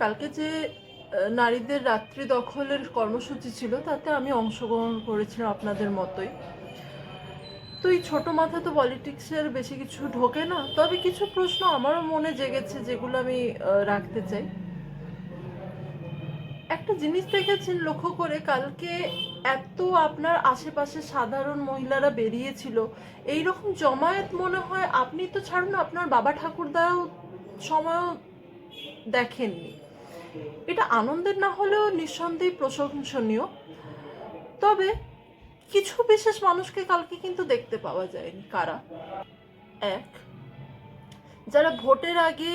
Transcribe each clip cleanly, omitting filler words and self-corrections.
কালকে যে নারীদের রাত্রি দখলের কর্মসূচি ছিল তাতে আমি অংশগ্রহণ করেছিলাম আপনাদের মতোই। তো এই ছোটো মাথা তো পলিটিক্সের বেশি কিছু ঢোকে না, তবে কিছু প্রশ্ন আমারও মনে জেগেছে যেগুলো আমি রাখতে চাই। একটা জিনিস দেখেছেন লক্ষ্য করে, কালকে এত আপনার আশেপাশে সাধারণ মহিলারা বেরিয়েছিল, এইরকম জমায়েত মনে হয় আপনি তো ছাড়ুন আপনার বাবা ঠাকুরদাও সময়ও দেখেননি। এটা আনন্দের না হলেও নিঃসন্দেহে প্রশংসনীয়। তবে কিছু বিশেষ মানুষকে কালকে কিন্তু দেখতে পাওয়া যায়নি। কারা? এক, যারা ভোটের আগে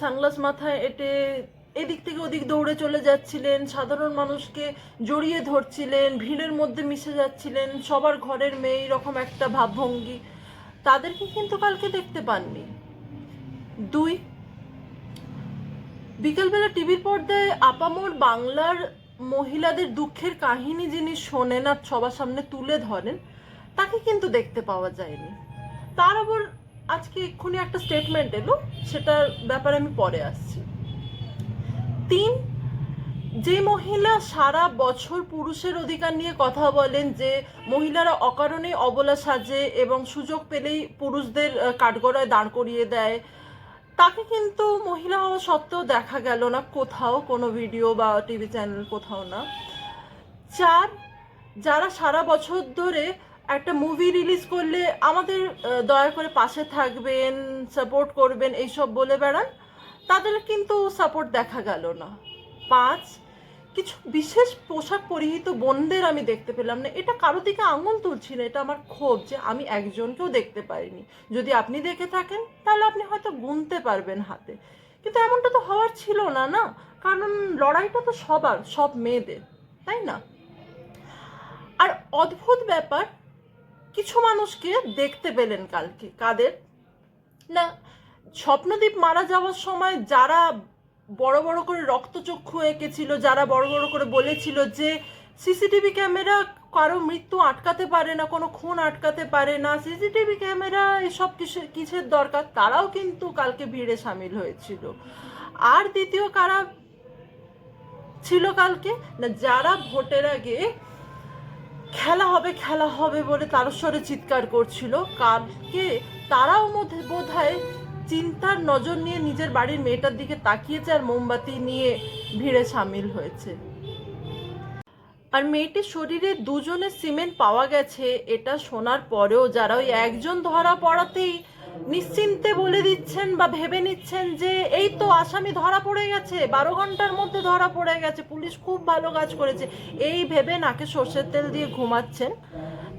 সানগ্লাস মাথায় এঁটে এদিক থেকে ওদিক দৌড়ে চলে যাচ্ছিলেন, সাধারণ মানুষকে জড়িয়ে ধরছিলেন, ভিড়ের মধ্যে মিশে যাচ্ছিলেন, সবার ঘরের মেয়ে এরকম একটা ভাবভঙ্গি, তাদেরকে কিন্তু কালকে দেখতে পাননি। দুই, বিকেলবেলা টিভির পর্দায় আপামর বাংলার মহিলাদের দুঃখের কাহিনী যিনি শোনেন আর সবার সামনে তুলে ধরেন, তাকে কিন্তু দেখতে পাওয়া যায়নি। তার আবার আজকে এক্ষুনি একটা স্টেটমেন্ট এলো, সেটার ব্যাপারে আমি পরে আসছি। তিন, যে মহিলা সারা বছর পুরুষের অধিকার নিয়ে কথা বলেন, যে মহিলারা অকারণে অবলা সাজে এবং সুযোগ পেলেই পুরুষদের কাঠগড়ায় দাঁড় করিয়ে দেয়, তাকে কিন্তু মহিলা হওয়া সত্ত্বেও দেখা গেল না কোথাও, কোনো ভিডিও বা টিভি চ্যানেল কোথাও না। চার, যারা সারা বছর ধরে একটা মুভি রিলিজ করলে আমাদের দয়া করে পাশে থাকবেন, সাপোর্ট করবেন এইসব বলে বেড়ান, তাদের কিন্তু সাপোর্ট দেখা গেল না। পাঁচ, কিছু বিশেষ পোশাক পরিহিত বোনদের আমি দেখতে পেলাম না। এটা কারো দিকে আঙুল তুলছি না, এটা আমার ক্ষোভ যে আমি একজনকেও দেখতে পাইনি। যদি আপনি দেখে থাকেন তাহলে আপনি হয়তো গুনতে পারবেন হাতে, কিন্তু এমনটা তো হওয়ার ছিল না, না? কারণ লড়াইটা তো সবার, সব মেয়েদের, তাই না? আর অদ্ভুত ব্যাপার, কিছু মানুষকে দেখতে পেলেন কালকে। কাদের? না, স্বপ্নদীপ মারা যাওয়ার সময় যারা বড় বড় করে রক্তচক্ষু এঁকেছিল, যারা বড় বড় করে বলেছিল যে সিসিটিভি ক্যামেরা কারো মৃত্যু আটকাতে পারে না, কোনো খুন আটকাতে পারে না, সিসিটিভি ক্যামেরা এসব কিসের দরকার, তারাও কিন্তু কালকে ভিড়ে সামিল হয়েছিল। আর দ্বিতীয় কারা ছিল কালকে? না, যারা ভোটের আগে খেলা হবে খেলা হবে বলে তারস্বরে চিৎকার করছিল, কালকে তারাও বোধহয় চিন্তার নজর নিয়ে নিজের বাড়ির মেয়েটার দিকে তাকিয়েছে আর মোমবাতি নিয়ে ভিড়ে সামিল হয়েছে। আর মেয়েটির শরীরে দুজনের সিমেন্ট পাওয়া গেছে, এটা শোনার পরেও যারা ওই একজন ধরা পড়াতেই নিশ্চিন্তে বলে দিচ্ছেন বা ভেবে নিচ্ছেন যে এই তো আসামি ধরা পড়ে গেছে, 12 ঘন্টার মধ্যে ধরা পড়ে গেছে, পুলিশ খুব ভালো কাজ করেছে, এই ভেবে নাকে সর্ষের তেল দিয়ে ঘুমাচ্ছেন,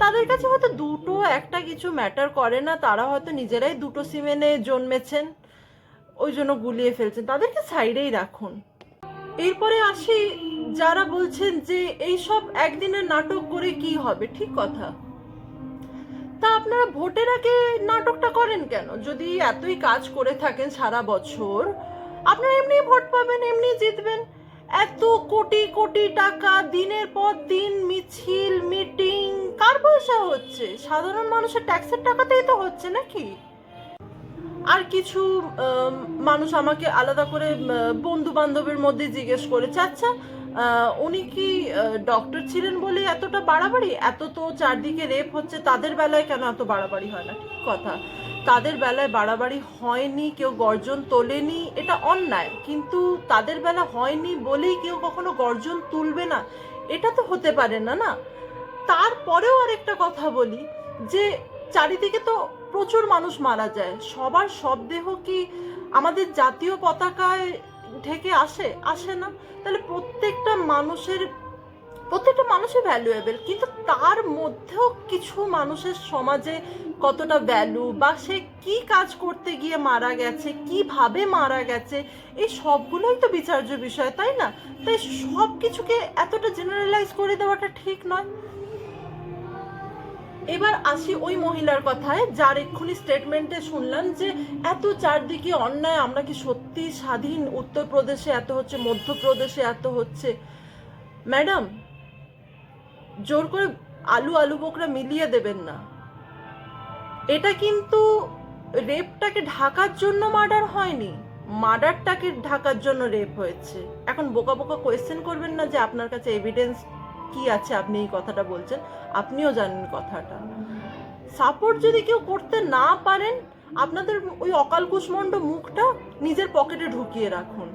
তাদের কাছে হয়তো দুটো একটা কিছু ম্যাটার করে না। তারা হয়তো নিজেরাই দুটো সিমেন্টে জন্মেছেন, ওই জন্য গুলিয়ে ফেলছেন, তাদেরকে সাইডেই রাখুন। এরপরে আসি যারা বলছেন যে এইসব একদিনের নাটক করে কি হবে। ঠিক কথা, তা আপনারা ভোটের আগে নাটকটা করেন কেন? যদি এতই কাজ করে থাকেন সারা বছর, আপনারা এমনি ভোট পাবেন, এমনি জিতবেন। এত কোটি কোটি টাকা দিনের পর দিন মিছিল মিটিং কার পয়সা হচ্ছে? সাধারণ মানুষের ট্যাক্সের টাকাতেই তো হচ্ছে নাকি? আর কিছু মানুষ আমাকে আলাদা করে বন্ধু বান্ধবের মধ্যে জিজ্ঞেস করেছে, আচ্ছা উনি কি ডক্টর ছিলেন বলে এতটা বাড়াবাড়ি? এত তো চারদিকে রেপ হচ্ছে, তাদের বেলায় কেন এত বাড়াবাড়ি হয় না? ঠিক কথা, তাদের বেলায় বাড়াবাড়ি হয়নি, কেউ গর্জন তোলেনি, এটা অন্যায়, কিন্তু তাদের বেলা হয়নি বলেই কেউ কখনো গর্জন তুলবে না, এটা তো হতে পারে না, না? তারপরেও আরেকটা কথা বলি, যে চারিদিকে তো প্রচুর মানুষ মারা যায়, সবার সব দেহ কি আমাদের জাতীয় পতাকায় ঢেকে আসে না? তাহলে প্রত্যেকটা মানুষই ভ্যালুয়েবল, কিন্তু তার মধ্যেও কিছু মানুষের সমাজে কতটা ভ্যালু, বা সে কি কাজ করতে গিয়ে মারা গেছে, কিভাবে মারা গেছে, এই সবগুলোই তো বিচার্য বিষয়, তাই না? তাই সব কিছুকে এতটা জেনারেলাইজ করে দেওয়াটা ঠিক নয়। এবার আসি ওই মহিলার কথায়, যার এক্ষুনি স্টেটমেন্টে শুনলাম যে এত চারদিকে অন্যায়, আমরা কি সত্যি স্বাধীন? উত্তরপ্রদেশে এত হচ্ছে, মধ্যপ্রদেশে এত হচ্ছে। ম্যাডাম, জোর করে আলু বোকরা মিলিয়ে দেবেন না। এটা কিন্তু রেপটাকে ঢাকার জন্য মার্ডার হয়নি, মার্ডারটাকে ঢাকার জন্য রেপ হয়েছে। এখন বোকা বোকা কোয়েশ্চেন করবেন না যে আপনার কাছে এভিডেন্স কি আছে আপনি এই কথাটা বলছেন, আপনিও জানেন কথাটা। সাপোর্ট যদি কেউ করতে না পারেন, আপনাদের ওই অকাল কুষ্মাণ্ড মুখটা নিজের পকেটে ঢুকিয়ে রাখুন।